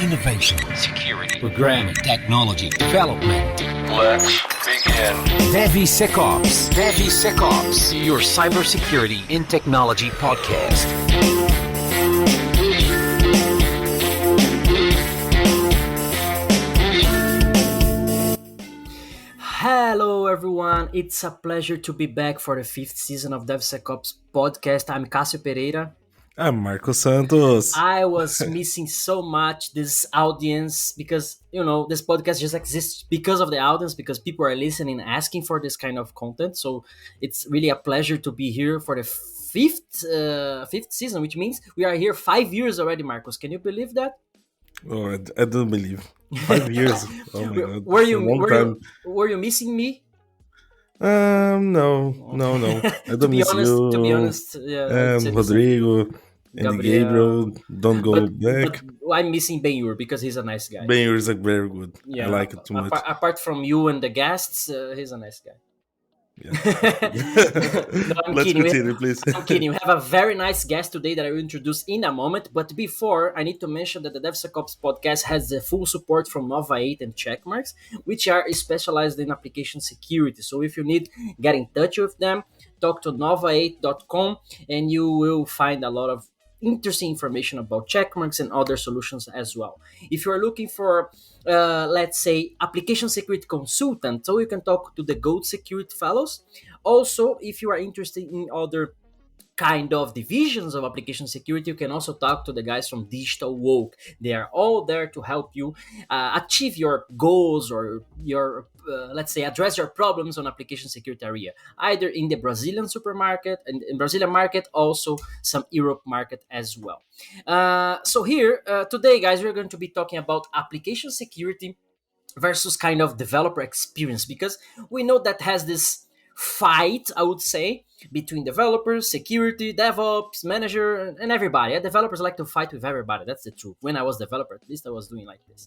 innovation, security, programming, technology, development. Let's begin. DevSecOps. DevSecOps, your cybersecurity and technology podcast. Hello everyone, it's a pleasure to be back for the 5th season of DevSecOps podcast. I'm Cássio Pereira. I'm Marco Santos. I was missing so much this audience because, this podcast just exists because of the audience, because people are listening, asking for this kind of content. So it's really a pleasure to be here for the fifth season, which means we are here 5 years already, Marcos. Can you believe that? Oh, I don't believe. 5 years. Oh my God. Were you missing me? No. I don't miss you. To be honest, yeah. Rodrigo and Gabriel don't go back. But I'm missing Ben-Yur because he's a nice guy. Ben-Yur is very good. Yeah, I like it too much. Apart from you and the guests, he's a nice guy. Yeah. No, Let's continue, please. I'm kidding. We have a very nice guest today that I will introduce in a moment. But before, I need to mention that the DevSecOps podcast has the full support from Nova 8 and Checkmarks, which are specialized in application security. So if you need, get in touch with them, talk to nova8.com, and you will find a lot of interesting information about checkmarks and other solutions as well. If you're looking for, let's say, application security consultant, so you can talk to the Gold Security Fellows. Also, if you are interested in other kind of divisions of application security, you can also talk to the guys from Digital Woke. They are all there to help you achieve your goals or your, let's say, address your problems on application security area, either in the Brazilian supermarket and in Brazilian market, also some Europe market as well. So here, today, guys, we're going to be talking about application security versus kind of developer experience, because we know that has this fight, I would say, between developers, security, DevOps, manager, and everybody. Developers like to fight with everybody. That's the truth. When I was developer, at least I was doing like this.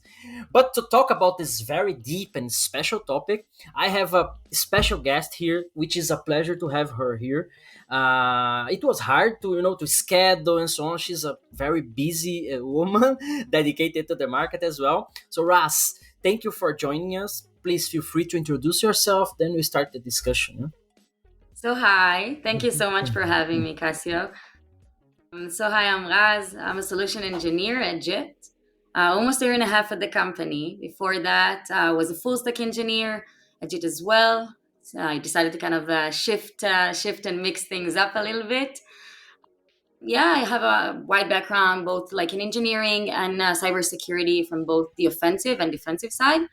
But to talk about this very deep and special topic, I have a special guest here, which is a pleasure to have her here. It was hard to schedule and so on. She's a very busy woman, dedicated to the market as well. So Raz, thank you for joining us. Please feel free to introduce yourself. Then we start the discussion. Yeah? So hi, thank you so much for having me, Cássio. Hi, I'm Raz. I'm a solution engineer at JIT. Almost a year and a half at the company. Before that, I was a full stack engineer at JIT as well. So I decided to kind of shift and mix things up a little bit. Yeah, I have a wide background, both like in engineering and cybersecurity from both the offensive and defensive side.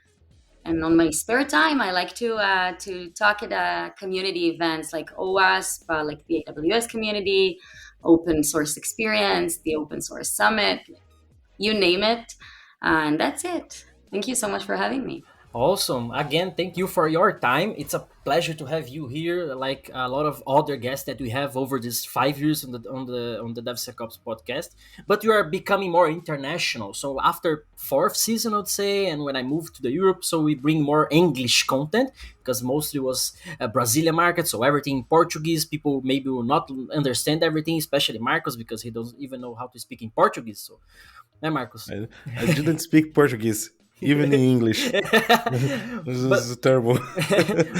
And on my spare time, I like to talk at community events like OWASP, like the AWS community, Open Source Experience, the Open Source Summit, you name it. And that's it. Thank you so much for having me. Awesome. Again, thank you for your time. It's a pleasure to have you here, like a lot of other guests that we have over these 5 years on the DevSecOps podcast. But you are becoming more international. So after 4th season, I'd say, and when I moved to the Europe, so we bring more English content, because mostly was a Brazilian market, so everything in Portuguese. People maybe will not understand everything, especially Marcos, because he doesn't even know how to speak in Portuguese. So, Marcos? I didn't speak Portuguese. Even in English. This is terrible.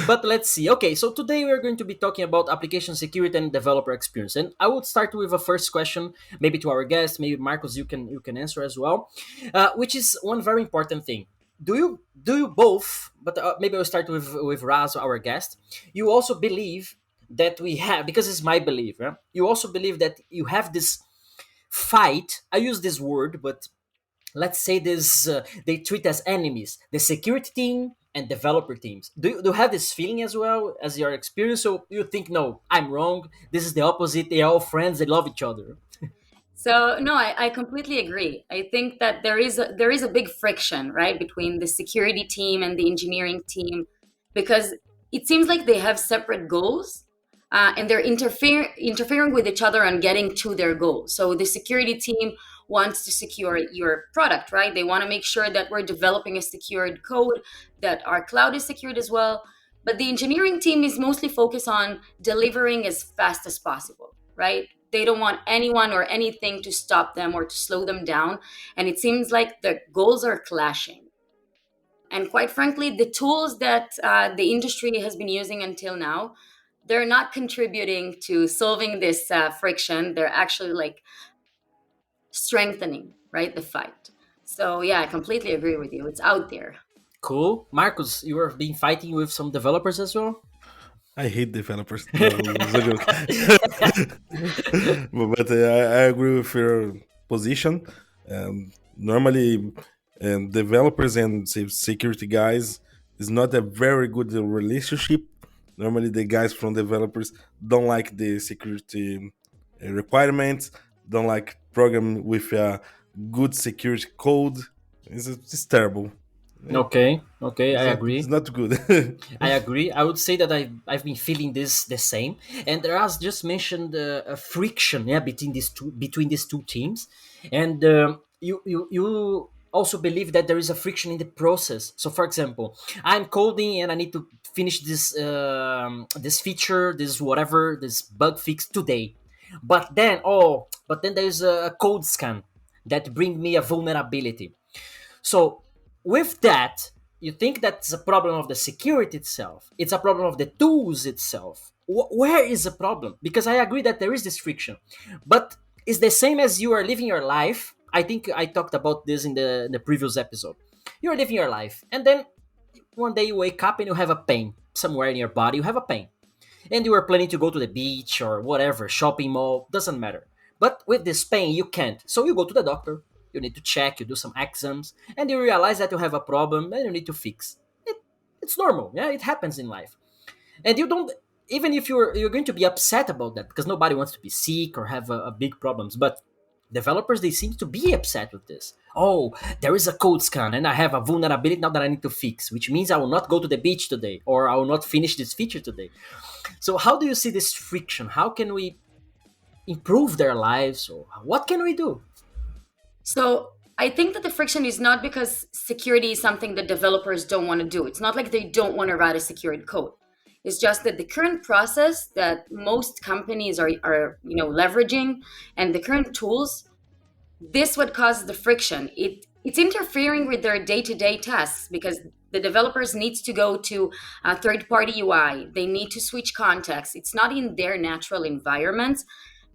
But let's see. Okay, so today we're going to be talking about application security and developer experience. And I would start with a first question, maybe to our guest, maybe Marcos, you can answer as well, which is one very important thing. Do you both, but maybe I'll start with Raz, our guest, you also believe that we have, because it's my belief, yeah? You also believe that you have this fight, I use this word, but let's say this, they treat as enemies, the security team and developer teams. Do you have this feeling as well as your experience? So you think, no, I'm wrong. This is the opposite. They're all friends. They love each other. So no, I completely agree. I think that there is a big friction, right, between the security team and the engineering team, because it seems like they have separate goals. And they're interfering with each other on getting to their goals. So the security team wants to secure your product, right? They want to make sure that we're developing a secured code, that our cloud is secured as well. But the engineering team is mostly focused on delivering as fast as possible, right? they don't want anyone or anything to stop them or to slow them down. And it seems like the goals are clashing. And quite frankly, the tools that the industry has been using until now, they're not contributing to solving this friction. They're actually like strengthening, right, the fight. So yeah, I completely agree with you. It's out there. Cool. Marcus, you have been fighting with some developers as well? I hate developers. No, it's a joke. But I agree with your position. Normally, developers and say, security guys is not a very good relationship. Normally, the guys from developers don't like the security requirements, don't like program with a good security code. It's terrible. Okay, I agree. It's not good. I agree. I would say that I've been feeling this the same. And Raz just mentioned a friction, yeah, between these two teams, and you also believe that there is a friction in the process. So, for example, I'm coding and I need to finish this feature, this whatever, this bug fix today, but then there's a code scan that bring me a vulnerability. So with that, you think that's a problem of the security itself. It's a problem of the tools itself. Where is the problem? Because I agree that there is this friction, but it's the same as you are living your life. I think I talked about this in the previous episode. You are living your life, and then one day you wake up and you have a pain somewhere in your body. You have a pain, and you were planning to go to the beach or whatever, shopping mall, doesn't matter. But with this pain, you can't. So you go to the doctor, you need to check, you do some exams, and you realize that you have a problem and you need to fix. It's normal, yeah, it happens in life. And you don't, even if you're going to be upset about that, because nobody wants to be sick or have a big problems, but developers, they seem to be upset with this. Oh, there is a code scan and I have a vulnerability now that I need to fix, which means I will not go to the beach today or I will not finish this feature today. So how do you see this friction? How can we improve their lives, or what can we do? So I think that the friction is not because security is something that developers don't want to do. It's not like they don't want to write a secured code. It's just that the current process that most companies are leveraging, and the current tools, this what causes the friction. It's interfering with their day-to-day tasks because the developers needs to go to a third-party UI. They need to switch contexts. It's not in their natural environment.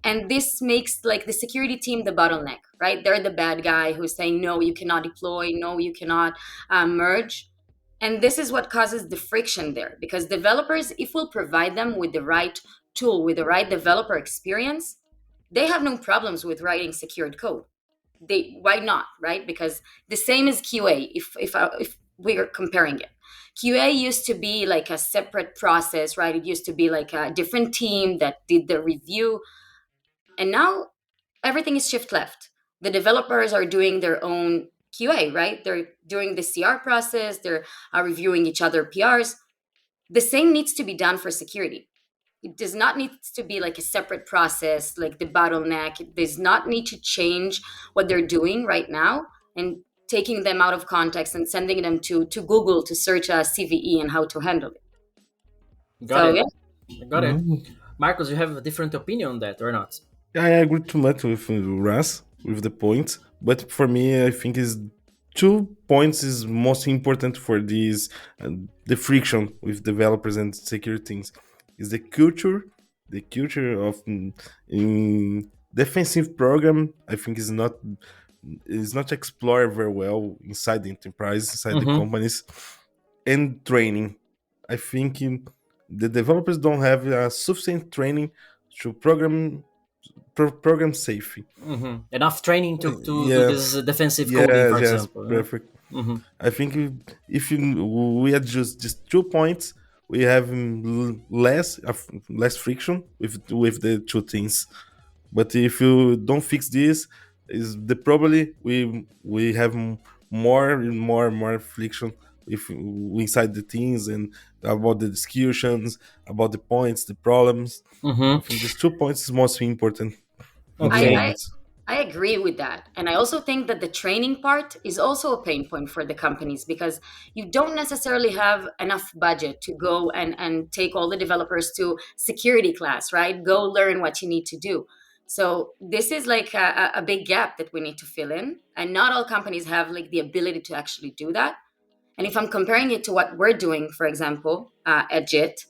And this makes like the security team the bottleneck, right? They're the bad guy who's saying, no, you cannot deploy, no, you cannot merge. And this is what causes the friction there, because developers, if we'll provide them with the right tool, with the right developer experience, they have no problems with writing secured code. Why not, right? Because the same as QA, if we are comparing it. QA used to be like a separate process, right? It used to be like a different team that did the review. And now everything is shift left. The developers are doing their own QA, right? They're doing the CR process. They're reviewing each other PRs. The same needs to be done for security. It does not need to be like a separate process, like the bottleneck. It does not need to change what they're doing right now and taking them out of context and sending them to Google to search a CVE and how to handle it. Got it. Marcos, you have a different opinion on that or not? I agree too much with Raz, with the points, but for me, I think is 2 points is most important for this, the friction with developers and security things, is the culture of in defensive program. I think is not explored very well inside the enterprise, inside the companies, and training. I think the developers don't have sufficient training to program safely. Enough training to do this defensive coding, for example. Perfect. I think if we adjust just 2 points, we have less friction with the 2 things. But if you don't fix this, is the probably we have more and more friction if inside the teams and about the discussions, about the points, the problems. I think these 2 points is most important. Okay. I agree with that. And I also think that the training part is also a pain point for the companies because you don't necessarily have enough budget to go and take all the developers to security class, right? Go learn what you need to do. So this is like a big gap that we need to fill in, and not all companies have like the ability to actually do that. And if I'm comparing it to what we're doing, for example, at JIT,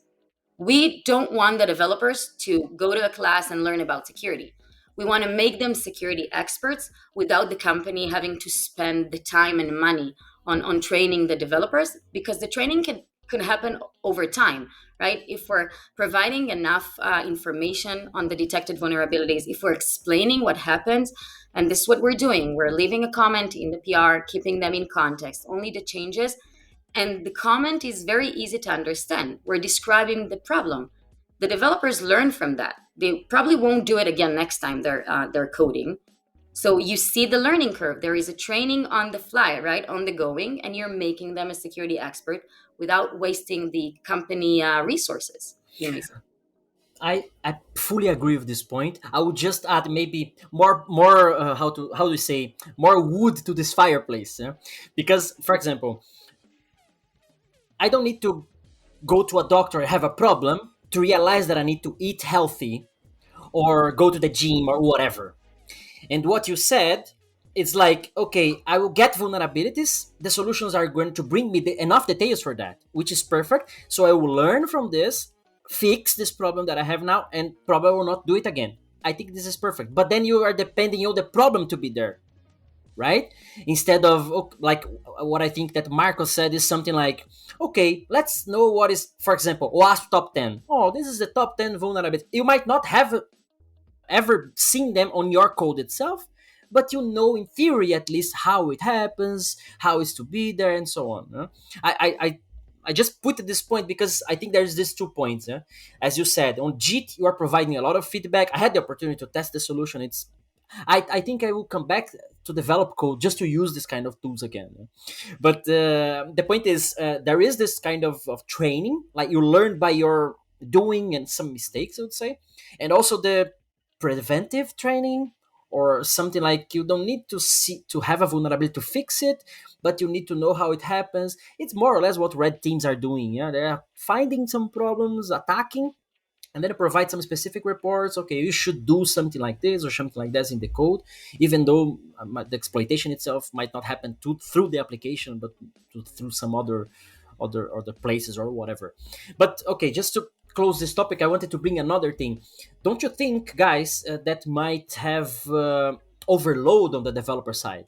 we don't want the developers to go to a class and learn about security. We want to make them security experts without the company having to spend the time and money on training the developers, because the training can happen over time, right? If we're providing enough information on the detected vulnerabilities, if we're explaining what happens, and this is what we're doing, we're leaving a comment in the PR, keeping them in context, only the changes, and the comment is very easy to understand. We're describing the problem. The developers learn from that. They probably won't do it again next time they're coding. So you see the learning curve. There is a training on the fly, right, on the going, and you're making them a security expert without wasting the company resources. I fully agree with this point. I would just add maybe more how do you say, more wood to this fireplace, yeah? Because for example, I don't need to go to a doctor and have a problem to realize that I need to eat healthy or go to the gym or whatever. And what you said, it's like, okay, I will get vulnerabilities. The solutions are going to bring me enough details for that, which is perfect. So I will learn from this, fix this problem that I have now, and probably will not do it again. I think this is perfect. But then you are depending on the problem to be there, right? Instead of like what I think that Marco said is something like, okay, let's know what is, for example, WASP top 10. Oh, this is the top 10 vulnerability. You might not have ever seen them on your code itself, but you know in theory at least how it happens, how it's to be there, and so on. I just put this point because I think there's these 2 points. As you said, on JIT, you are providing a lot of feedback. I had the opportunity to test the solution. I think I will come back to develop code just to use this kind of tools again. But the point is, there is this kind of training, like you learn by your doing and some mistakes, I would say. And also the preventive training, or something like you don't need to have a vulnerability to fix it, but you need to know how it happens. It's more or less what red teams are doing. Yeah, they're finding some problems, attacking, and then provide some specific reports. Okay, you should do something like this or something like that in the code, even though the exploitation itself might not happen through the application, but through some other places or whatever. But okay, just to close this topic, I wanted to bring another thing. Don't you think, guys, that might have overload on the developer side?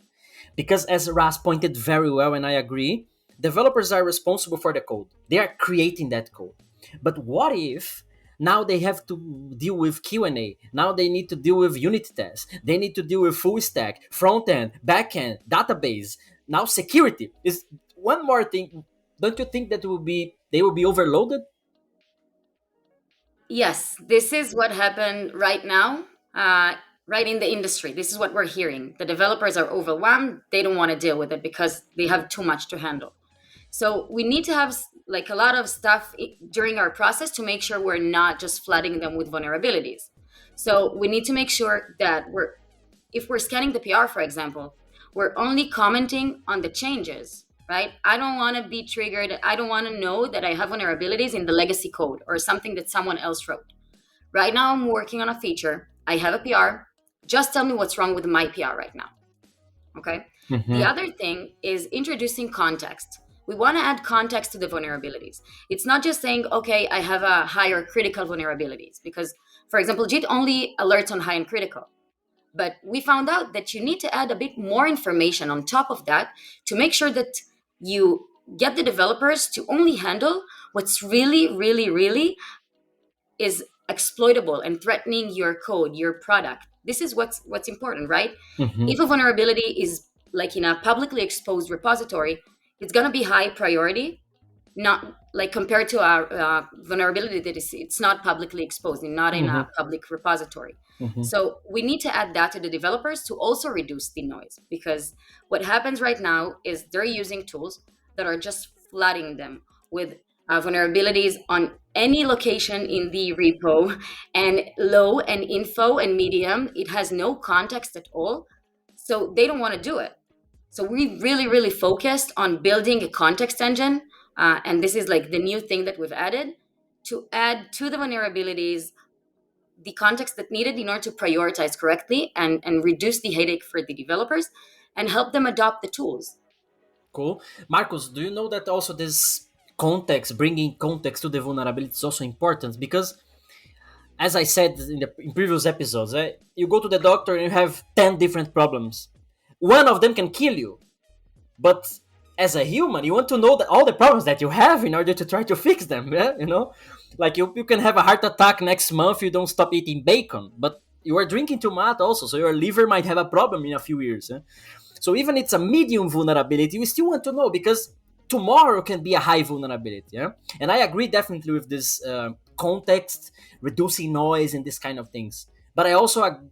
Because as Raz pointed very well, and I agree, developers are responsible for the code. They are creating that code. But what if now they have to deal with Q&A? Now they need to deal with unit tests. They need to deal with full stack, front end, back end, database. Now security is one more thing. Don't you think that they will be overloaded? Yes, this is what happened right now, right in the industry. This is what we're hearing. The developers are overwhelmed. They don't want to deal with it because they have too much to handle. So we need to have like a lot of stuff during our process to make sure we're not just flooding them with vulnerabilities. So we need to make sure that if we're scanning the PR, for example, we're only commenting on the changes, right? I don't want to be triggered. I don't want to know that I have vulnerabilities in the legacy code or something that someone else wrote. Right now, I'm working on a feature. I have a PR. Just tell me what's wrong with my PR right now. Okay. Mm-hmm. The other thing is introducing context. We want to add context to the vulnerabilities. It's not just saying, okay, I have a higher critical vulnerabilities, because, for example, JIT only alerts on high and critical. But we found out that you need to add a bit more information on top of that to make sure that you get the developers to only handle what's really, really, really is exploitable and threatening your code, your product. This is what's important, right? Mm-hmm. If a vulnerability is like in a publicly exposed repository, it's going to be high priority, not like compared to a vulnerability that it's not publicly exposed and not in a public repository. Mm-hmm. So we need to add that to the developers to also reduce the noise, because what happens right now is they're using tools that are just flooding them with vulnerabilities on any location in the repo, and low and info and medium. It has no context at all. So they don't want to do it. So we really, really focused on building a context engine. And this is like the new thing that we've added to add to the vulnerabilities the context that needed in order to prioritize correctly and reduce the headache for the developers and help them adopt the tools. Cool. Marcus, do you know that also this context, bringing context to the vulnerability is also important? Because, as I said in previous episodes, you go to the doctor and you have 10 different problems. One of them can kill you. But as a human, you want to know all the problems that you have in order to try to fix them. Yeah? You know, like you can have a heart attack next month if you don't stop eating bacon. But you are drinking too much also, so your liver might have a problem in a few years. Yeah? So even it's a medium vulnerability, we still want to know because tomorrow can be a high vulnerability. Yeah, and I agree definitely with this context, reducing noise, and this kind of things. But I also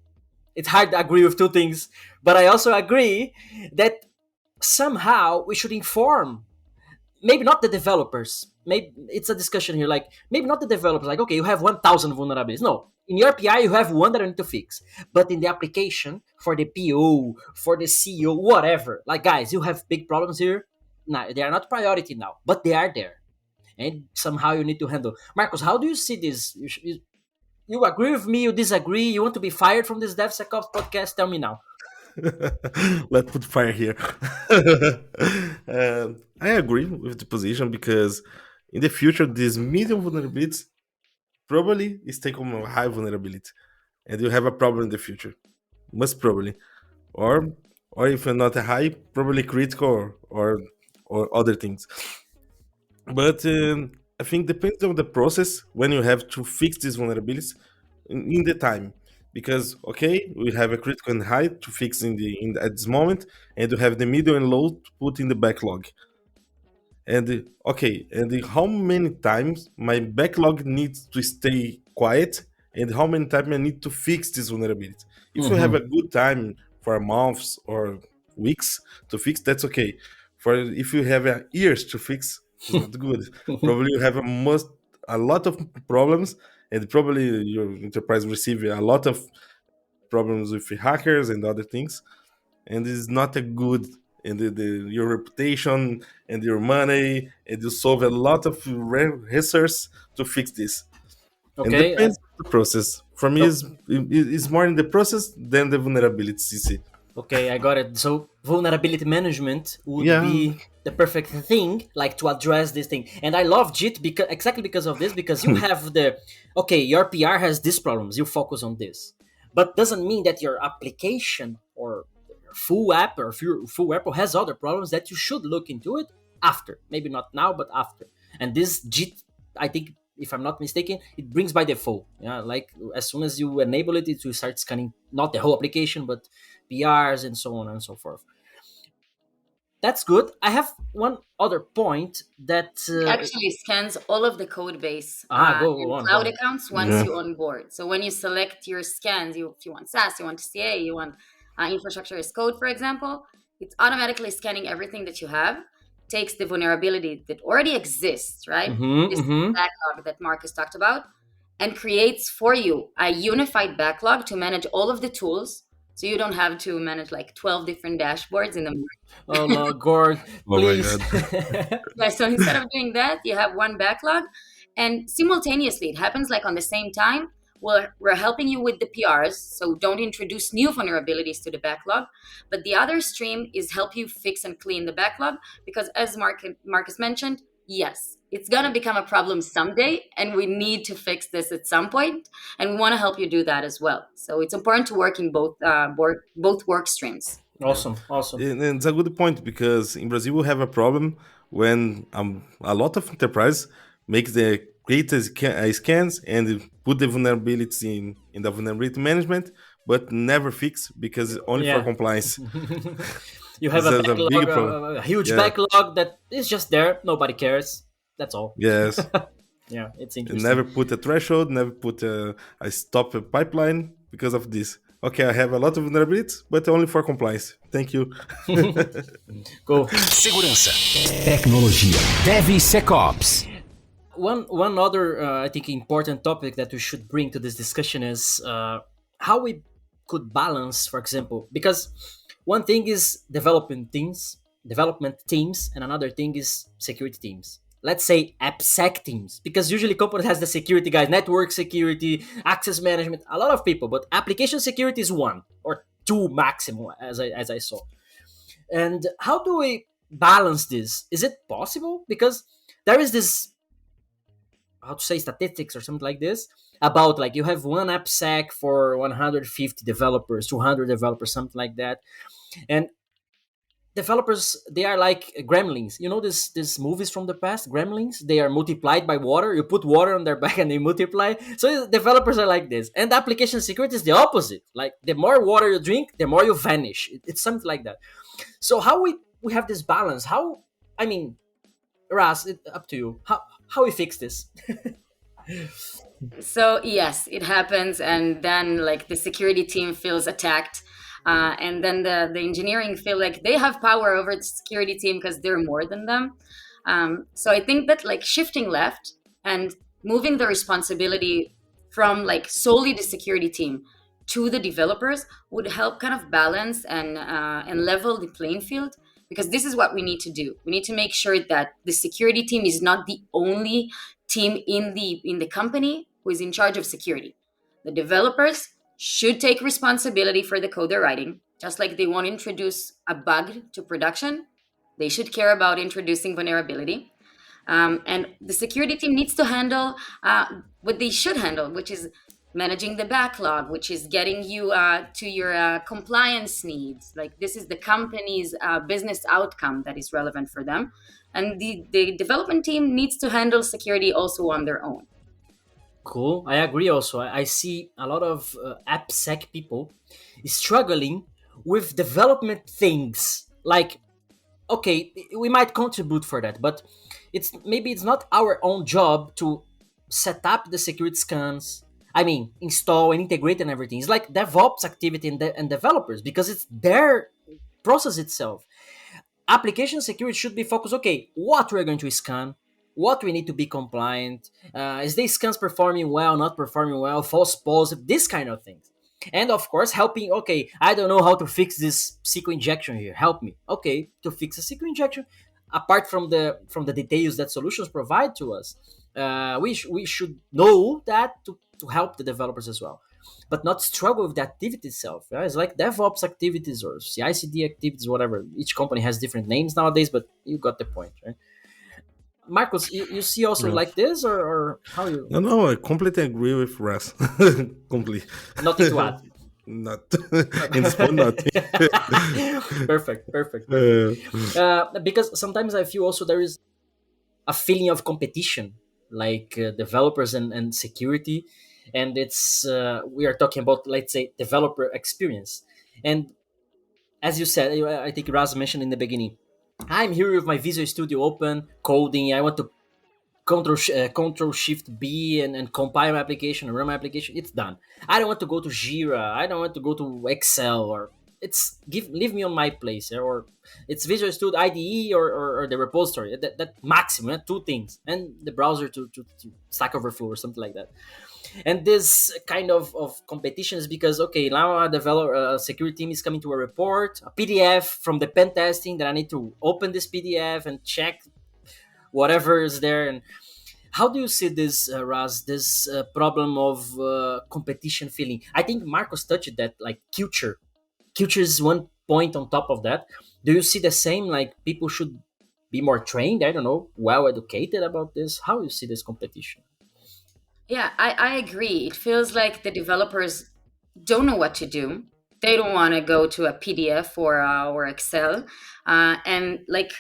it's hard to agree with two things. But I also agree that somehow we should inform, maybe not the developers. Maybe it's a discussion here. Like maybe not the developers. Like okay, you have 1,000 vulnerabilities. No, in your PI you have one that I need to fix. But in the application for the PO, for the CEO, whatever. Like guys, you have big problems here. Nah, they are not priority now, but they are there, and somehow you need to handle. Marcus, how do you see this? You agree with me? You disagree? You want to be fired from this DevSecOps podcast? Tell me now. Let's put fire here. I agree with the position because in the future, these medium vulnerabilities probably is taken a high vulnerability, and you have a problem in the future, most probably, or if you're not a high, probably critical or other things. But I think depends on the process when you have to fix these vulnerabilities in the time. Because okay, we have a critical and high to fix at this moment, and you have the middle and low to put in the backlog. And okay, and how many times my backlog needs to stay quiet, and how many times I need to fix this vulnerability. If you have a good time for months or weeks to fix, that's okay. For if you have years to fix, it's not good. Probably you have a lot of problems, and probably your enterprise receive a lot of problems with hackers and other things, and it's not a good, and your reputation and your money, and you solve a lot of resources to fix this. And Okay. depends on the process. For me, it's more in the process than the vulnerability. You see. Okay, I got it. So vulnerability management would Yeah. be the perfect thing, like to address this thing. And I love JIT exactly because of this, because you have your PR has these problems, you focus on this. But doesn't mean that your application or your full app or full app has other problems that you should look into it after. Maybe not now, but after. And this JIT, I think, if I'm not mistaken, it brings by default. Yeah, like as soon as you enable it, it will start scanning not the whole application, but PRs and so on and so forth. That's good. I have one other point that It actually scans all of the code base go and on, cloud go on. accounts once you onboard. So when you select your scans, if you want SaaS, you want CA, you want infrastructure as code, for example, it's automatically scanning everything that you have, takes the vulnerability that already exists, right? This backlog that Marcus talked about, and creates for you a unified backlog to manage all of the tools. So you don't have to manage like 12 different dashboards in the morning. Oh no, Gord, Oh my please. Yeah, so instead of doing that, you have one backlog, and simultaneously it happens like on the same time. We're helping you with the PRs, so don't introduce new vulnerabilities to the backlog. But the other stream is help you fix and clean the backlog, because as Marcus mentioned, yes, it's going to become a problem someday, and we need to fix this at some point, and we want to help you do that as well. So it's important to work in both work streams. Awesome. And it's a good point because in Brazil we have a problem when a lot of enterprise makes the scans and put the vulnerabilities in the vulnerability management, but never fix because it's only for compliance. You have This is a big a problem. huge backlog that is just there. Nobody cares. That's all. Yes. Yeah, it's And interesting. never put a threshold, never put a stop pipeline because of this. Okay, I have a lot of vulnerabilities, but only for compliance. Thank you. Go. Segurança. Tecnologia. DevSecOps. One other, I think, important topic that we should bring to this discussion is how we could balance, for example, because one thing is development teams, and another thing is security teams. let's say, AppSec teams, because usually company has the security guys, network security, access management, a lot of people, but application security is one or two maximum, as I saw. And how do we balance this? Is it possible? Because there is this, how to say, statistics or something like this about like you have one AppSec for 150 developers, 200 developers, something like that, and developers, they are like gremlins. You know this movies from the past, gremlins? They are multiplied by water. You put water on their back and they multiply. So developers are like this. And application security is the opposite. Like the more water you drink, the more you vanish. It's something like that. So how we have this balance? How, I mean, Raz, up to you. How we fix this? So yes, it happens, and then like the security team feels attacked, and then the engineering feel like they have power over the security team because they're more than them. So I think that like shifting left and moving the responsibility from like solely the security team to the developers would help kind of balance and level the playing field, because this is what we need to do. We need to make sure that the security team is not the only team in the company who is in charge of security. The developers should take responsibility for the code they're writing. Just like they won't introduce a bug to production, they should care about introducing vulnerability. And the security team needs to handle what they should handle, which is managing the backlog, which is getting you to your compliance needs. Like this is the company's business outcome that is relevant for them. And the development team needs to handle security also on their own. Cool. I agree also. I see a lot of AppSec people struggling with development things. Like, okay, we might contribute for that, but it's not our own job to set up the security scans. I mean, install and integrate and everything. It's like DevOps activity and developers, because it's their process itself. Application security should be focused, okay, what we're going to scan, what we need to be compliant, is the scans performing well, not performing well, false positive, this kind of things. And of course, helping, okay, I don't know how to fix this SQL injection here, help me. Okay, to fix a SQL injection, apart from the details that solutions provide to us, we should know that to help the developers as well, but not struggle with the activity itself. Yeah? It's like DevOps activities or CI/CD activities, whatever. Each company has different names nowadays, but you got the point, right? Marcos, you see also Yes. like this, or how you? No, I completely agree with Raz. Completely. Nothing to add. Not in this point, nothing. Perfect. Because sometimes I feel also there is a feeling of competition, like developers and security, and it's we are talking about, let's say, developer experience. And as you said, I think Raz mentioned in the beginning, I'm here with my Visual Studio open, coding. I want to Control Shift B and compile my application and run my application. It's done. I don't want to go to Jira. I don't want to go to Excel, or leave me on my place, or it's Visual Studio IDE or the repository. That maximum, two things, and the browser to Stack Overflow or something like that. And this kind of competition is because, okay, now a developer, a security team is coming to a report, a PDF from the pen testing, that I need to open this PDF and check whatever is there. And how do you see this, Raz, this problem of competition feeling? I think Marcos touched that, like culture is one point on top of that. Do you see the same, like people should be more trained, I don't know, well educated about this? How do you see this competition? Yeah, I agree. It feels like the developers don't know what to do. They don't want to go to a PDF or Excel, and like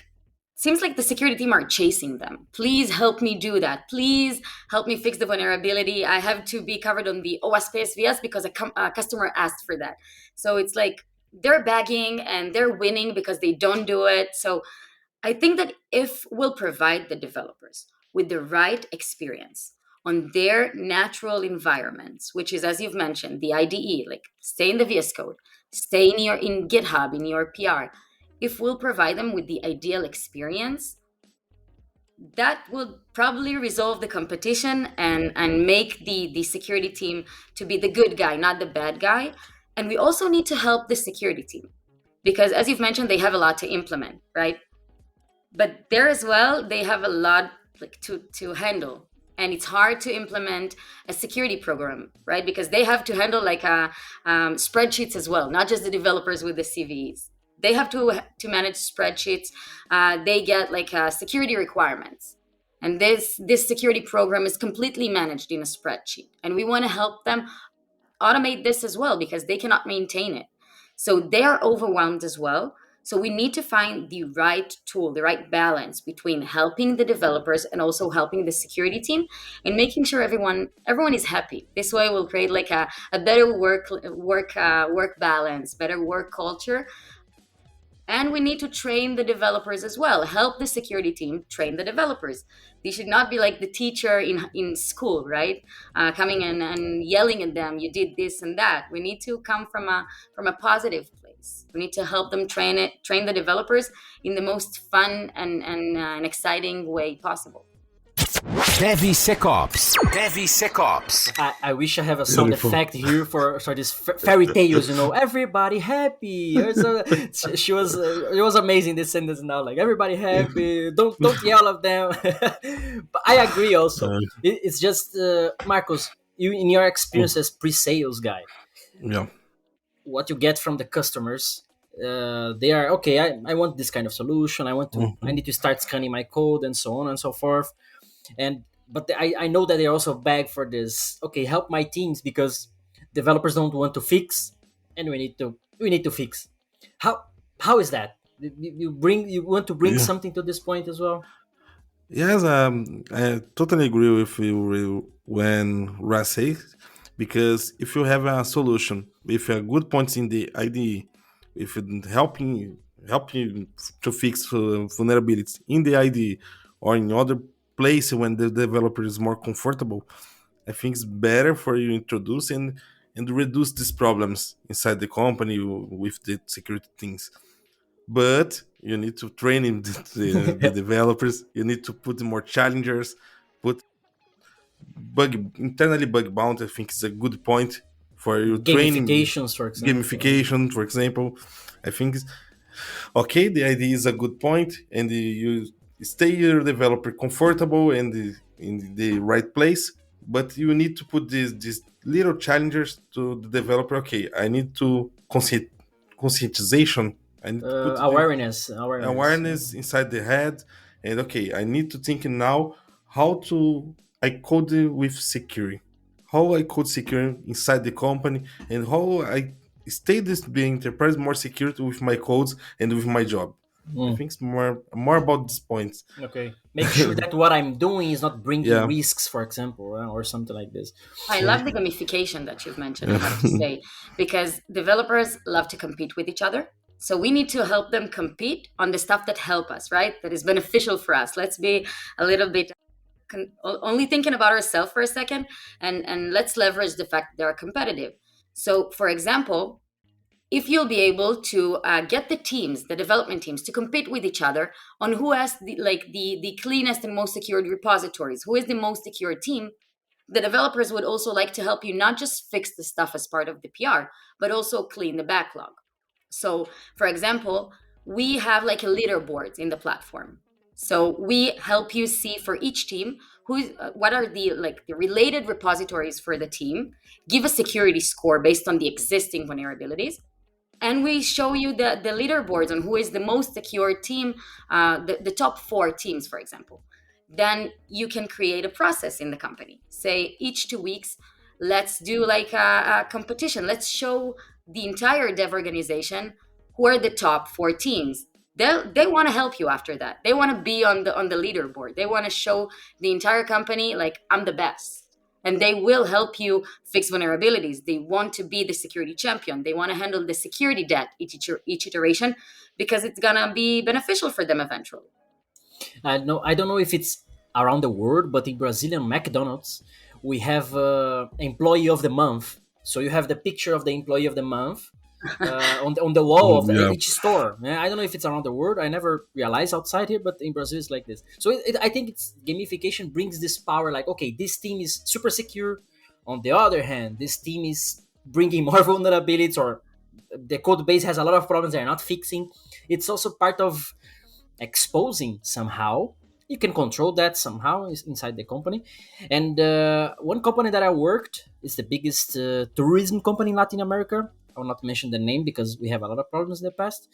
seems like the security team are chasing them. Please help me do that. Please help me fix the vulnerability. I have to be covered on the OWASP SVS because a customer asked for that. So it's like they're begging and they're winning because they don't do it. So I think that if we'll provide the developers with the right experience on their natural environments, which is, as you've mentioned, the IDE, like stay in the VS Code, stay in GitHub, in your PR. If we'll provide them with the ideal experience, that will probably resolve the competition and make the security team to be the good guy, not the bad guy. And we also need to help the security team because, as you've mentioned, they have a lot to implement, right? But there as well, they have a lot to handle, and it's hard to implement a security program, right? Because they have to handle like spreadsheets as well, not just the developers with the CVEs. They have to manage spreadsheets. They get like security requirements, and this security program is completely managed in a spreadsheet. And we want to help them automate this as well because they cannot maintain it. So they are overwhelmed as well. So we need to find the right tool, the right balance between helping the developers and also helping the security team and making sure everyone is happy. This way we'll create like a better work balance, better work culture. And we need to train the developers as well, help the security team train the developers. They should not be like the teacher in school, right? Coming in and yelling at them, you did this and that. We need to come from a positive place. We need to help them train the developers in the most fun and exciting way possible. DevSecOps. DevSecOps. I wish I have a sound effect here for these fairy tales, everybody happy. It was amazing, this sentence now, like everybody happy, don't yell at them. But I agree also. It's just, Marcos, you in your experience as pre-sales guy, what you get from the customers, they are, okay, I want this kind of solution, I need to start scanning my code and so on and so forth. But I know that they also beg for this. Okay, help my teams because developers don't want to fix, and we need to fix. How is that? You want to bring something to this point as well? Yes, I totally agree with you when Raz says, because if you have a solution with a good points in the IDE, if it helping you to fix vulnerabilities in the IDE or in other place when the developer is more comfortable, I think it's better for you to introduce and reduce these problems inside the company with the security things. But you need to train the developers. You need to put more challengers, put internally bug bounty. I think is a good point for you training. Gamification, for example. I think okay, the idea is a good point, and you stay your developer comfortable and in the right place, but you need to put these little challengers to the developer. Okay, I need to conscientization. I need to put awareness inside the head, and okay, I need to think now how to I code with security, how I code secure inside the company, and how I stay this being enterprise more secure with my codes and with my job. I think it's more about these points. Okay, make sure that what I'm doing is not bringing risks, for example, or something like this. I love the gamification that you've mentioned, I have to say, because developers love to compete with each other. So we need to help them compete on the stuff that help us, right? That is beneficial for us. Let's be a little bit only thinking about ourselves for a second, and let's leverage the fact they are competitive. So, for example, if you'll be able to get the development teams to compete with each other on who has the cleanest and most secured repositories, who is the most secure team, the developers would also like to help you not just fix the stuff as part of the PR, but also clean the backlog. So, for example, we have like a leaderboard in the platform. So we help you see for each team what are the related repositories for the team, give a security score based on the existing vulnerabilities, and we show you the leaderboards on who is the most secure team, the top 4 teams, for example. Then you can create a process in the company. Say each 2 weeks, let's do like a competition. Let's show the entire dev organization who are the top 4 teams. They want to help you after that. They want to be on the leaderboard. They want to show the entire company like I'm the best. And they will help you fix vulnerabilities. They want to be the security champion. They want to handle the security debt each iteration because it's going to be beneficial for them eventually. I don't know if it's around the world, but in Brazilian McDonald's, we have employee of the month. So you have the picture of the employee of the month on the wall of each store. I don't know if it's around the world. I never realized outside here, but in Brazil it's like this. So I think it's gamification brings this power. Like, okay, this team is super secure. On the other hand, this team is bringing more vulnerabilities, or the code base has a lot of problems they're not fixing. It's also part of exposing somehow. You can control that somehow inside the company. And one company that I worked is the biggest tourism company in Latin America. I will not mention the name because we have a lot of problems in the past.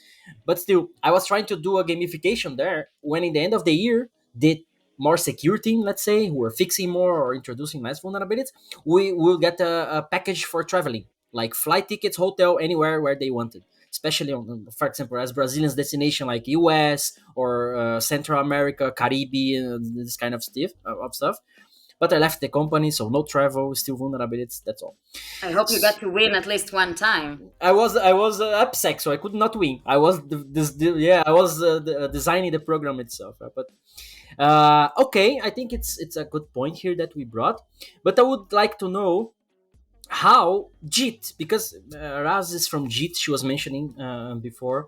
But still, I was trying to do a gamification there when in the end of the year, the more secure team, let's say, who are fixing more or introducing less vulnerabilities, we will get a package for traveling, like flight tickets, hotel, anywhere where they wanted. Especially on, for example, as Brazilians destination like US or Central America, Caribbean, this kind of stuff. But I left the company, so no travel, still vulnerabilities. That's all. I hope you got to win at least one time. I was AppSec, so I could not win. I was designing the program itself. But okay, I think it's a good point here that we brought. But I would like to know how JIT, because Raz is from JIT, she was mentioning before.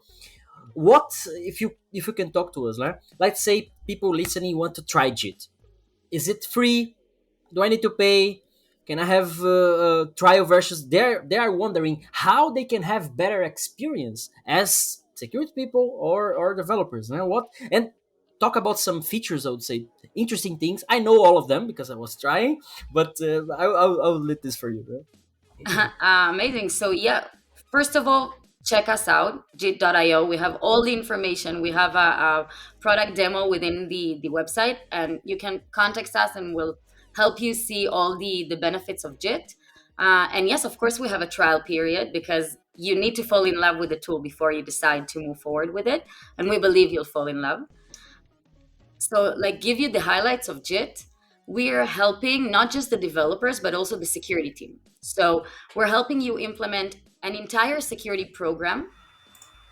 What if you can talk to us? Let's say people listening want to try JIT. Is it free? Do I need to pay? Can I have trial versions? They are wondering how they can have better experience as security people or developers. What and talk about some features. I would say interesting things. I know all of them because I was trying, but I'll let this for you. Amazing. So yeah, first of all, check us out, jit.io. We have all the information. We have a product demo within the website, and you can contact us and we'll help you see all the benefits of JIT. And yes, of course, we have a trial period because you need to fall in love with the tool before you decide to move forward with it. And we believe you'll fall in love. So, like, give you the highlights of JIT. We're helping not just the developers, but also the security team. So, we're helping you implement an entire security program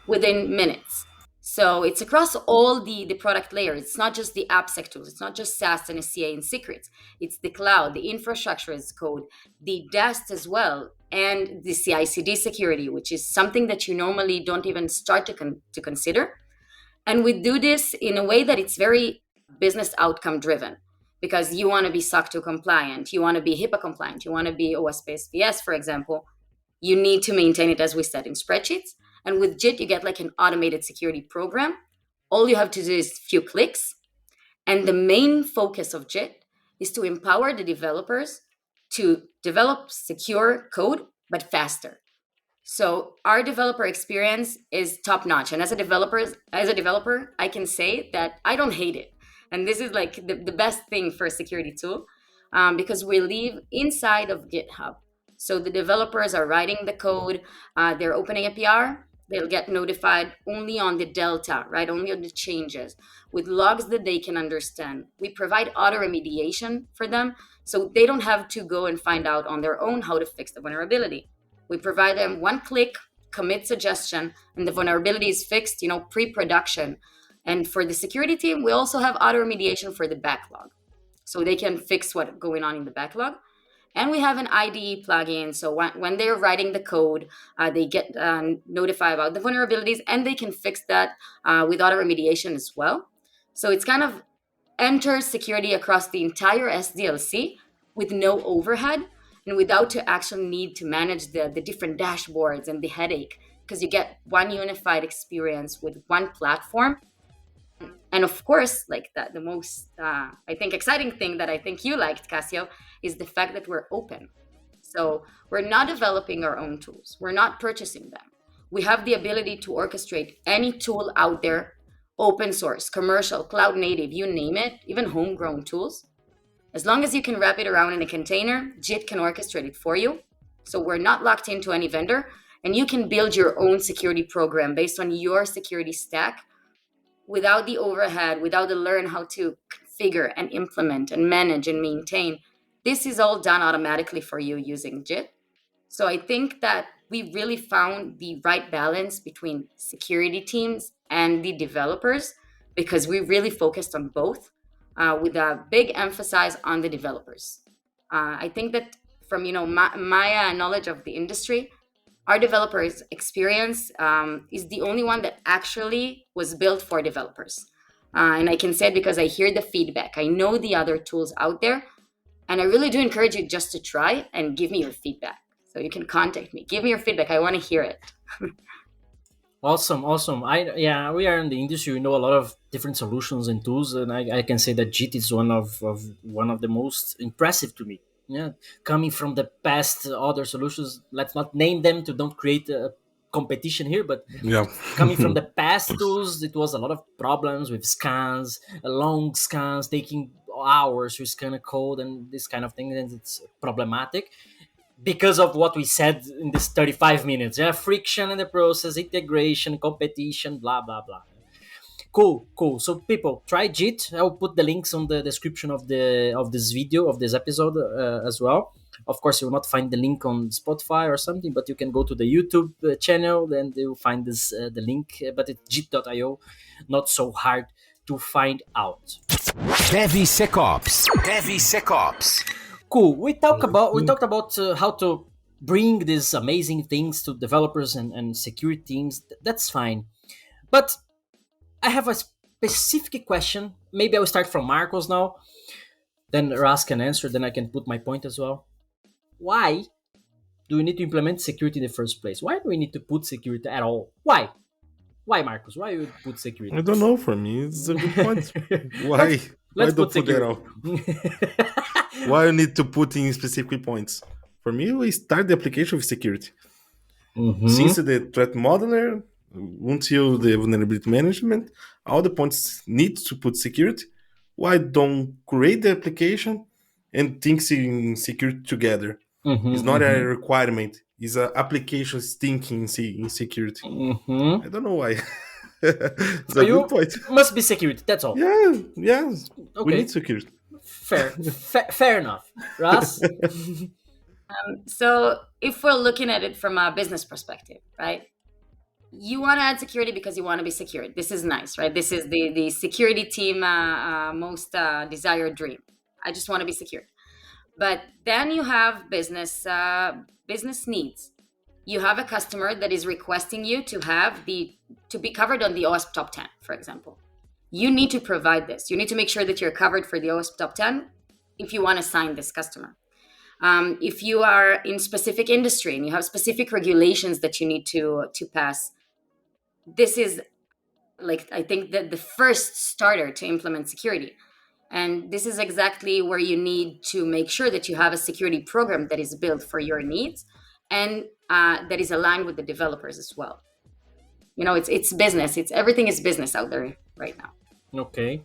within minutes. So, it's across all the product layers. It's not just the AppSec tools. It's not just SaaS and SCA and secrets. It's the cloud, the infrastructure as code, the DAST as well, and the CI/CD security, which is something that you normally don't even start to consider. And we do this in a way that it's very business outcome driven because you want to be SOC 2 compliant, you want to be HIPAA compliant, you want to be OSPF, for example. You need to maintain it, as we said, in spreadsheets. And with JIT, you get like an automated security program. All you have to do is a few clicks. And the main focus of JIT is to empower the developers to develop secure code, but faster. So our developer experience is top notch. And as a developer, I can say that I don't hate it. And this is like the best thing for a security tool because we live inside of GitHub. So the developers are writing the code, they're opening a PR, they'll get notified only on the delta, right? Only on the changes with logs that they can understand. We provide auto remediation for them so they don't have to go and find out on their own how to fix the vulnerability. We provide them one click, commit suggestion, and the vulnerability is fixed, pre-production. And for the security team, we also have auto remediation for the backlog. So they can fix what's going on in the backlog. And we have an IDE plugin. So when they're writing the code, they get notified about the vulnerabilities and they can fix that with auto remediation as well. So it's kind of enters security across the entire SDLC with no overhead and without to actually need to manage the different dashboards and the headache because you get one unified experience with one platform. And of course, like that, the most, I think, exciting thing that I think you liked, Cassio, is the fact that we're open. So we're not developing our own tools. We're not purchasing them. We have the ability to orchestrate any tool out there, open source, commercial, cloud native, you name it, even homegrown tools. As long as you can wrap it around in a container, JIT can orchestrate it for you. So we're not locked into any vendor, and you can build your own security program based on your security stack without the overhead, without the learn how to configure and implement and manage and maintain. This is all done automatically for you using JIT. So I think that we really found the right balance between security teams and the developers because we really focused on both with a big emphasis on the developers. I think that from my knowledge of the industry, our developers experience is the only one that actually was built for developers. And I can say it because I hear the feedback. I know the other tools out there. And I really do encourage you just to try and give me your feedback. So you can contact me. Give me your feedback. I want to hear it. Awesome, awesome. We are in the industry. We know a lot of different solutions and tools, and I can say that JIT is one of the most impressive to me. Yeah, coming from the past, other solutions. Let's not name them to don't create a competition here, but Yeah. coming from the past tools, it was a lot of problems with scans, long scans taking hours to scan a code and this kind of thing, and it's problematic because of what we said in this 35 minutes. Yeah, friction in the process, integration, competition, blah blah blah. Cool, cool. So people, try JIT. I'll put the links on the description of this video of this episode as well. Of course, you will not find the link on Spotify or something, but you can go to the YouTube channel, then you'll find this the link. But it's jit.io, not so hard to find out. DevSecOps. DevSecOps. Cool. We talked about how to bring these amazing things to developers and security teams. That's fine, but I have a specific question. Maybe I will start from Marcos now. Then Raz can answer. Then I can put my point as well. Why do we need to implement security in the first place? Why do we need to put security at all? Why? Why, Marcos? Why you put security? I don't know. For me, it's a good point. Why? Let's Why don't put put that out? security. Why you need to put in specific points? For me, we start the application with security. Since the threat modeler until the vulnerability management, all the points need to put security. Why don't create the application and things in security together? It's not a requirement. It's an application thinking in security. I don't know why. It's a good point. Must be security. That's all. Yeah. Okay. We need security. Fair enough. Raz? So if we're looking at it from a business perspective, right? You want to add security because you want to be secured. This is nice, right? This is the security team most desired dream. I just want to be secured. But then you have business needs. You have a customer that is requesting you to be covered on the OWASP top 10, for example. You need to provide this. You need to make sure that you're covered for the OWASP top 10 if you want to sign this customer. If you are in specific industry and you have specific regulations that you need to pass, this is I think the first starter to implement security. And this is exactly where you need to make sure that you have a security program that is built for your needs and that is aligned with the developers as well. It's business. Everything is business out there right now. Okay,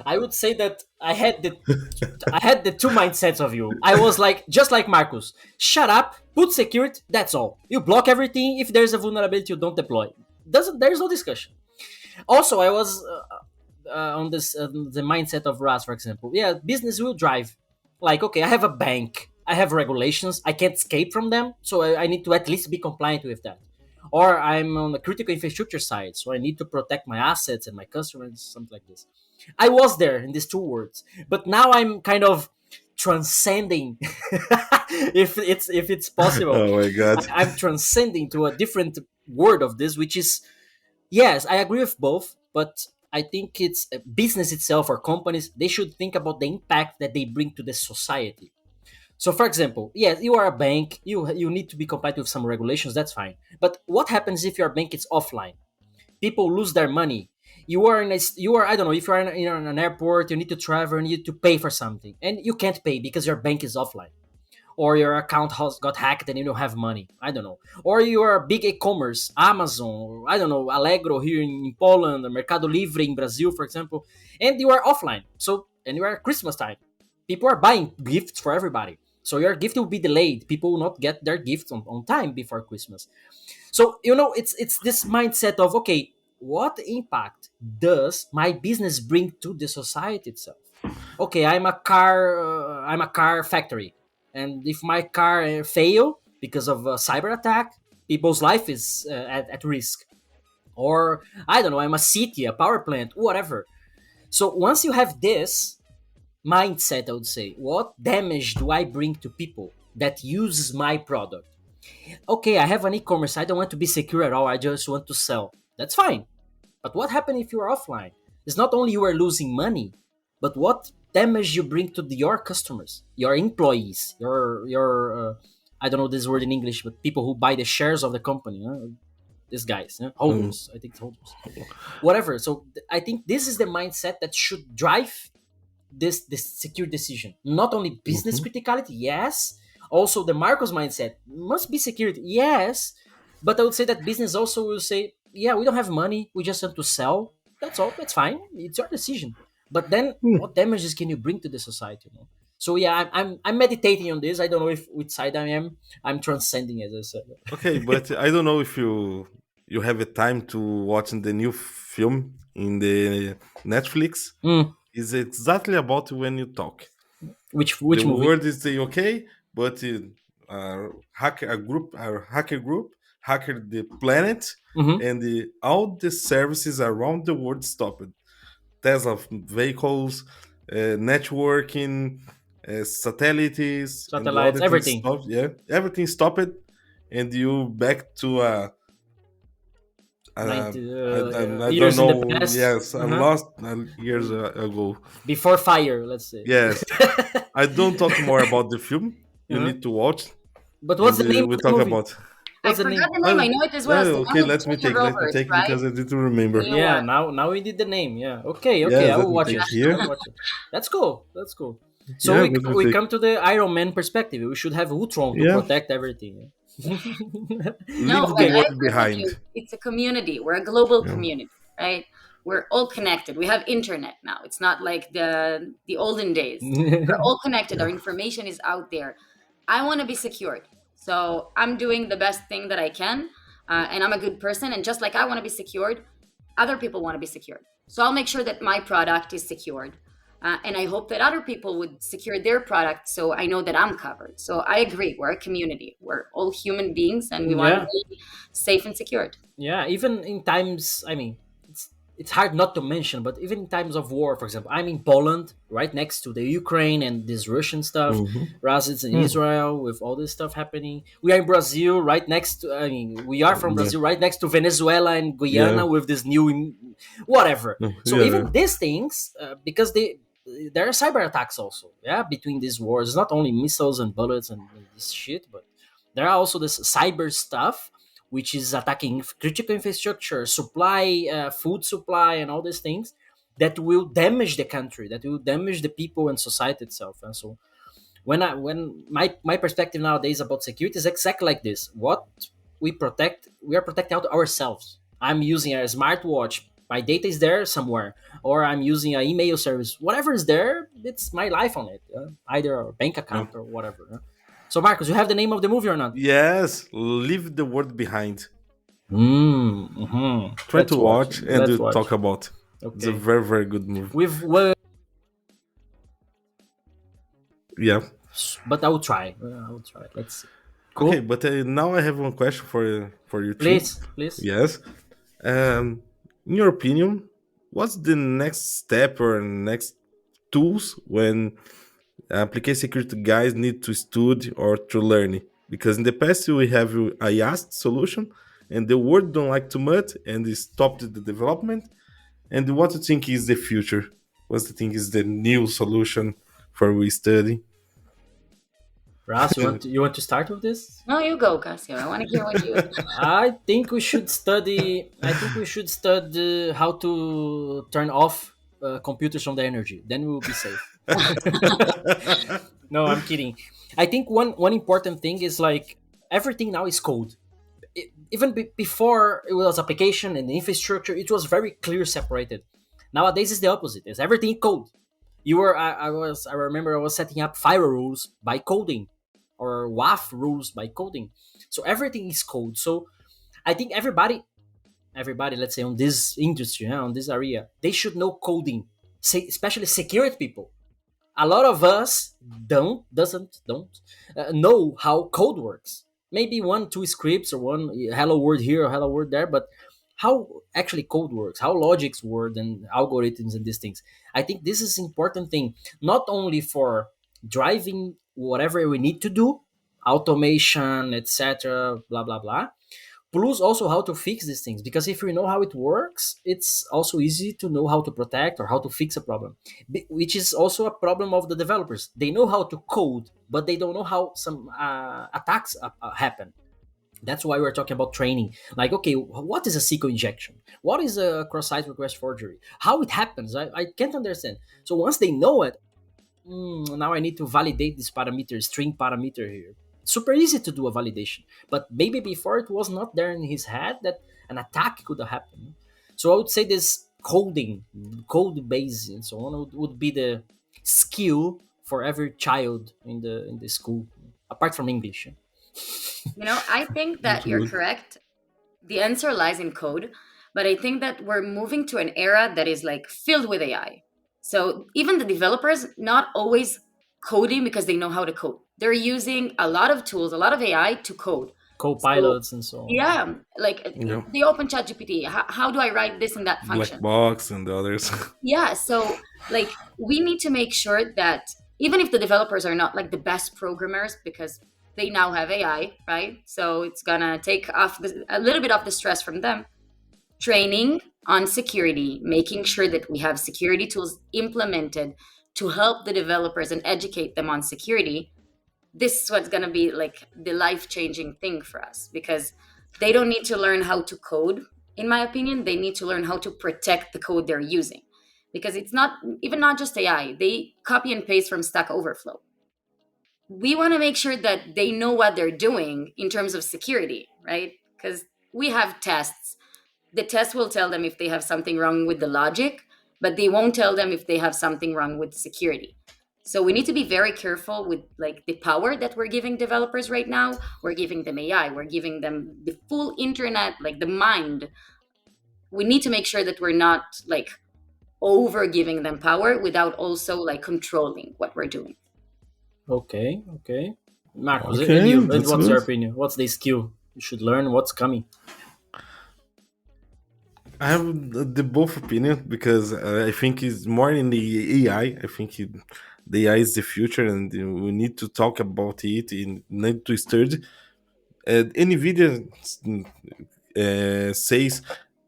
I would say that I had the two mindsets of you. I was just like Marcus. Shut up, put security. That's all. You block everything. If there's a vulnerability, you don't deploy. There's no discussion. Also, I was on this the mindset of Raz, for example. Yeah, business will drive. Okay, I have a bank. I have regulations. I can't escape from them, so I need to at least be compliant with that. Or I'm on the critical infrastructure side, so I need to protect my assets and my customers, something like this. I was there in these two words, but now I'm kind of transcending, if it's possible. Oh my God. I'm transcending to a different word of this, which is, yes, I agree with both, but I think it's business itself or companies, they should think about the impact that they bring to the society. So, for example, yes, you are a bank. You need to be compliant with some regulations. That's fine. But what happens if your bank is offline? People lose their money. You are I don't know, if you're in an airport, you need to travel, you need to pay for something, and you can't pay because your bank is offline, or your account has got hacked and you don't have money. I don't know. Or you are a big e-commerce, Amazon, or I don't know, Allegro here in Poland, or Mercado Livre in Brazil, for example, and you are offline. So, and you are at Christmas time. People are buying gifts for everybody. So your gift will be delayed. People will not get their gifts on time before Christmas. So, it's this mindset of, okay, what impact does my business bring to the society itself? Okay, I'm a car factory. And if my car fail because of a cyber attack, people's life is at risk. Or, I don't know, I'm a city, a power plant, whatever. So once you have this mindset, I would say, what damage do I bring to people that uses my product? Okay, I have an e-commerce. I don't want to be secure at all. I just want to sell. That's fine. But what happens if you are offline? It's not only you are losing money, but what damage you bring to your customers, your employees, your I don't know this word in English, but people who buy the shares of the company. these guys, holders. I think it's holders, whatever. So I think this is the mindset that should drive this secure decision. Not only business criticality, yes, also the Marcos mindset must be security, yes, but I would say that business also will say, yeah, we don't have money, we just want to sell. That's all. That's fine. It's your decision. But then, what damages can you bring to the society? So yeah, I'm meditating on this. I don't know if which side I am. I'm transcending, as I said. Okay, but I don't know if you have a time to watch the new film in the Netflix. Mm. It's exactly about when you talk. Which The movie? word is the okay, but hacker group hacked the planet, Mhm. and all the services around the world stopped. Tesla vehicles, networking, satellites, and all Satellites, the things everything. stopped. Yeah, everything stopped, and you back to 90 I don't years in the know. past. Yes, I Uh-huh. lost years ago. Before fire, let's say. Yes, I don't talk more about the film. You Uh-huh. need to watch, But what's and the name we of the talk movie? about. I What's the forgot name? the name. I know it as well. It's the Okay, one with Julia let me Roberts, take right? because I didn't remember. New Yeah, one. now we did the name. Yeah. Okay, Yes, I let will me watch take it. I here. will watch it. That's cool. That's cool. So Yeah, we let me we take. come to the Iron Man perspective. We should have Ultron to Yeah, protect everything. No, leave but the Okay. I world agree with you. behind. It's a community. We're a global Yeah. community, right? We're all connected. We have internet now. It's not like the olden days. We're all connected. Our information is out there. I want to be secured. So I'm doing the best thing that I can. And I'm a good person. And just like I want to be secured, other people want to be secured. So I'll make sure that my product is secured. And I hope that other people would secure their product so I know that I'm covered. So I agree. We're a community. We're all human beings and we want to Yeah. be safe and secured. Yeah, even in times, I mean, it's hard not to mention, but even in times of war, for example, I'm in Poland, right next to the Ukraine and this Russian stuff. Mhm. Raz is in Mm. Israel with all this stuff happening. We are in Brazil, right next to. I mean, we are from Yeah, Brazil, right next to Venezuela and yeah, Guyana with this new, whatever. no, So yeah, even these things, because there are cyber attacks also, yeah, between these wars. It's not only missiles and bullets and this shit, but there are also this cyber stuff which is attacking critical infrastructure, supply, food supply, and all these things that will damage the country, that will damage the people and society itself. And so, when my perspective nowadays about security is exactly like this. What we protect, we are protecting out ourselves. I'm using a smartwatch. My data is there somewhere, or I'm using an email service. Whatever is there, it's my life on it, either a bank yeah. account or whatever. So, Marcus, you have the name of the movie or not? Yes, leave the world behind. Try to Let's watch. watch and Let's watch. talk about. It's a Okay. very, very good movie. Yeah. But I will try. Let's see. Cool. Okay, but now I have one question for you too. Please. Yes. In your opinion, what's the next step or next tools when application security guys need to study or to learn? Because in the past we have a YAST solution, and the world don't like too much, and it stopped the development. And what do you think is the future? What do you think is the new solution for we study? Ras, you want to start with this? No, you go, Casio. I want to hear what you. I think we should study. I think we should study how to turn off computers from the energy. Then we will be safe. No, I'm kidding. I think one important thing is like everything now is code. Even before it was application and infrastructure, it was very clear separated. Nowadays, it's the opposite. It's everything code. I remember I was setting up fire rules by coding, or WAF rules by coding. So everything is code. So I think everybody, let's say on this industry, on this area, they should know coding. Especially security people. A lot of us don't know how code works. Maybe one, two scripts or one hello word here or hello word there, but how actually code works, how logics work, and algorithms and these things. I think this is important thing, not only for driving whatever we need to do, automation, etc., blah blah blah, plus also how to fix these things, because if we know how it works, it's also easy to know how to protect or how to fix a problem. Which is also a problem of the developers. They know how to code, but they don't know how some attacks happen. That's why we're talking about training. Like, okay, what is a SQL injection? What is a cross-site request forgery? How it happens? I can't understand. So once they know it, now I need to validate this parameter, string parameter here. Super easy to do a validation, but maybe before it was not there in his head that an attack could happen. So I would say this coding, code base, and so on would be the skill for every child in the school, apart from English. I think that you're Good. correct. The answer lies in code, but I think that we're moving to an era that is like filled with AI. So even the developers not always coding because they know how to code. They're using a lot of tools, a lot of AI to code. So Co-pilots and so on. yeah, like Yeah. the open chat GPT. How do I write this and that Black function? box and the others. Yeah, so like we need to make sure that even if the developers are not like the best programmers because they now have AI, right? So it's gonna take off a little bit of the stress from them. Training on security, making sure that we have security tools implemented to help the developers and educate them on security. This is what's gonna be like the life-changing thing for us because they don't need to learn how to code, in my opinion. They need to learn how to protect the code they're using because it's not even not just AI. They copy and paste from Stack Overflow. We want to make sure that they know what they're doing in terms of security, right? Because we have tests. The test will tell them if they have something wrong with the logic, but they won't tell them if they have something wrong with security. So we need to be very careful with like the power that we're giving developers right now. We're giving them AI, we're giving them the full internet, like the mind. We need to make sure that we're not like over giving them power without also like controlling what we're doing. Okay, okay. Marcos, and Okay, you, and that's what's your good. opinion? What's the skill you should learn? What's coming? I have the both opinion because I think it's more in the AI. I think the AI is the future, and we need to talk about it. And need to study. NVIDIA says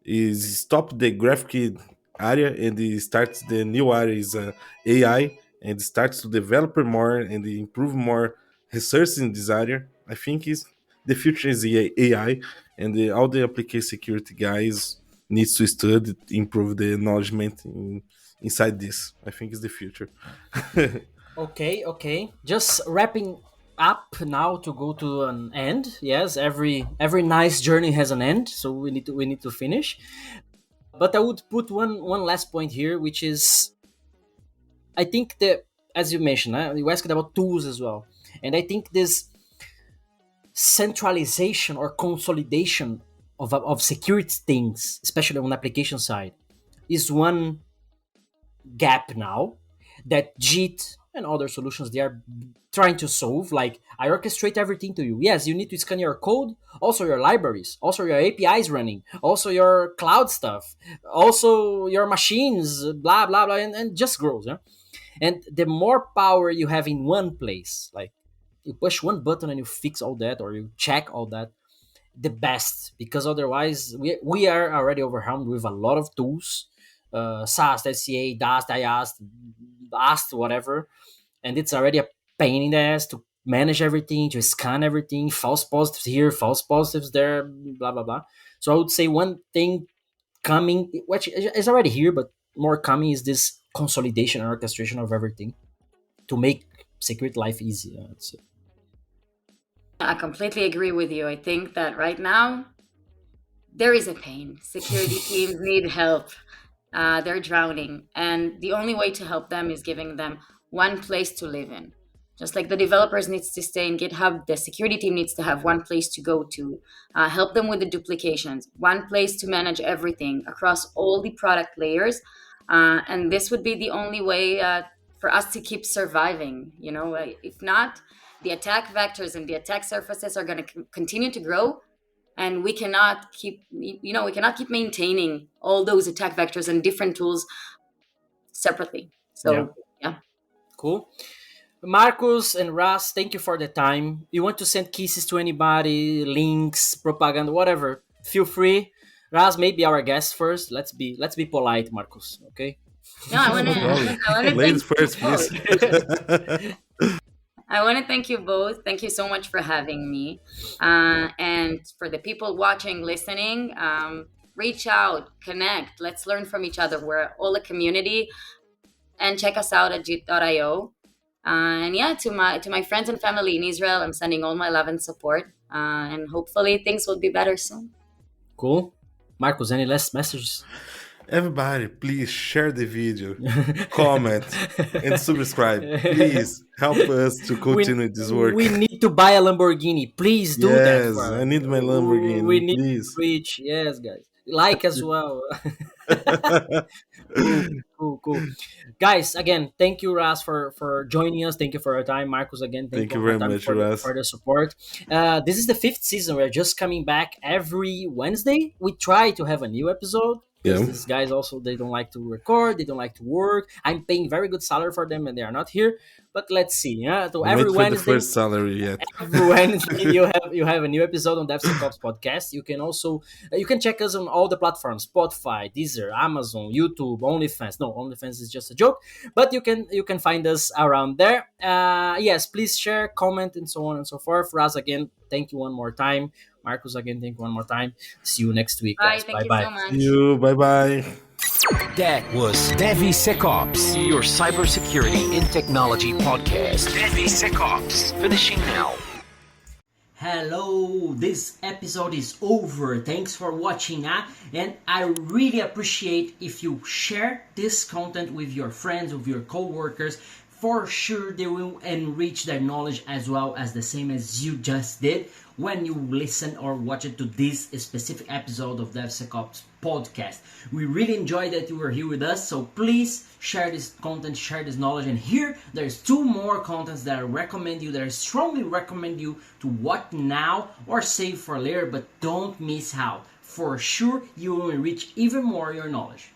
is stop the graphic area and it starts the new area is AI and starts to develop more and improve more research in this area. I think is the future is the AI and all the application security guys needs to study improve the knowledge inside this. I think is the future. Okay, okay. Just wrapping up now to go to an end. Yes, every nice journey has an end, so we need to finish. But I would put one last point here, which is I think that as you mentioned, you asked about tools as well, and I think this centralization or consolidation of security things, especially on the application side, is one gap now that JIT and other solutions they are trying to solve. Like I orchestrate everything to you. Yes, you need to scan your code, also your libraries, also your APIs running, also your cloud stuff, also your machines, blah blah blah, and just grows. Yeah? And the more power you have in one place, like you push one button and you fix all that or you check all that, the best, because otherwise we are already overwhelmed with a lot of tools, SAST, SCA, DAST, IAST, AST, whatever, and it's already a pain in the ass to manage everything, to scan everything, false positives here, false positives there, blah blah blah. So I would say one thing coming, which is already here, but more coming, is this consolidation and orchestration of everything to make security life easier. I completely agree with you. I think that right now there is a pain. Security teams need help. They're drowning, and the only way to help them is giving them one place to live in. Just like the developers needs to stay in GitHub, the security team needs to have one place to go to, help them with the duplications, one place to manage everything across all the product layers, and this would be the only way for us to keep surviving. If not, the attack vectors and the attack surfaces are going to continue to grow, and we cannot keep maintaining all those attack vectors and different tools separately. Yeah, So yeah. cool. Marcus and Raz, thank you for the time. You want to send kisses to anybody, links, propaganda, whatever? Feel free. Raz may be our guest first. Let's be polite, Marcus. Okay. No, I want No to problem. I want to thank Ladies you first, please. both. I want to thank you both. Thank you so much for having me. And for the people watching, listening, reach out, connect. Let's learn from each other. We're all a community. And check us out at jit.io. And yeah, to my friends and family in Israel, I'm sending all my love and support. And hopefully things will be better soon. Cool. Marcos, any last messages? Everybody, please share the video, comment, and subscribe. Please help us to continue this work. We need to buy a Lamborghini. Please do that. Yes, I need my Lamborghini. We need please. to reach. Yes, guys. Like as well. Cool. Guys, again, thank you, Raz, for joining us. Thank you for your time. Marcos, again, Thank you very much, Raz. For the support. This is the 5th season. We're just coming back every Wednesday. We try to have a new episode. Yeah. These guys also, they don't like to record, they don't like to work. I'm paying very good salary for them and they are not here. But let's see. Yeah. So every Wait for Wednesday, the first salary yet. every Wednesday you have a new episode on DevSecOps podcast. You can also you can check us on all the platforms: Spotify, Deezer, Amazon, YouTube, OnlyFans. No, OnlyFans is just a joke, but you can find us around there. Yes, please share, comment, and so on and so forth. Raz, again, thank you one more time. Marcos, again, thank you one more time. See you next week, Bye. guys. Thank Bye. you so much. See you. Bye-bye. That was DevSecOps, your cybersecurity and technology podcast. DevSecOps, finishing now. Hello, this episode is over. Thanks for watching, and I really appreciate if you share this content with your friends, with your co-workers. For sure they will enrich their knowledge as well as the same as you just did when you listen or watch it to this specific episode of DevSecOps podcast. We really enjoy that you were here with us, so please share this content, share this knowledge. And here there's 2 more contents that I strongly recommend you to watch now or save for later, but don't miss out. For sure you will enrich even more your knowledge.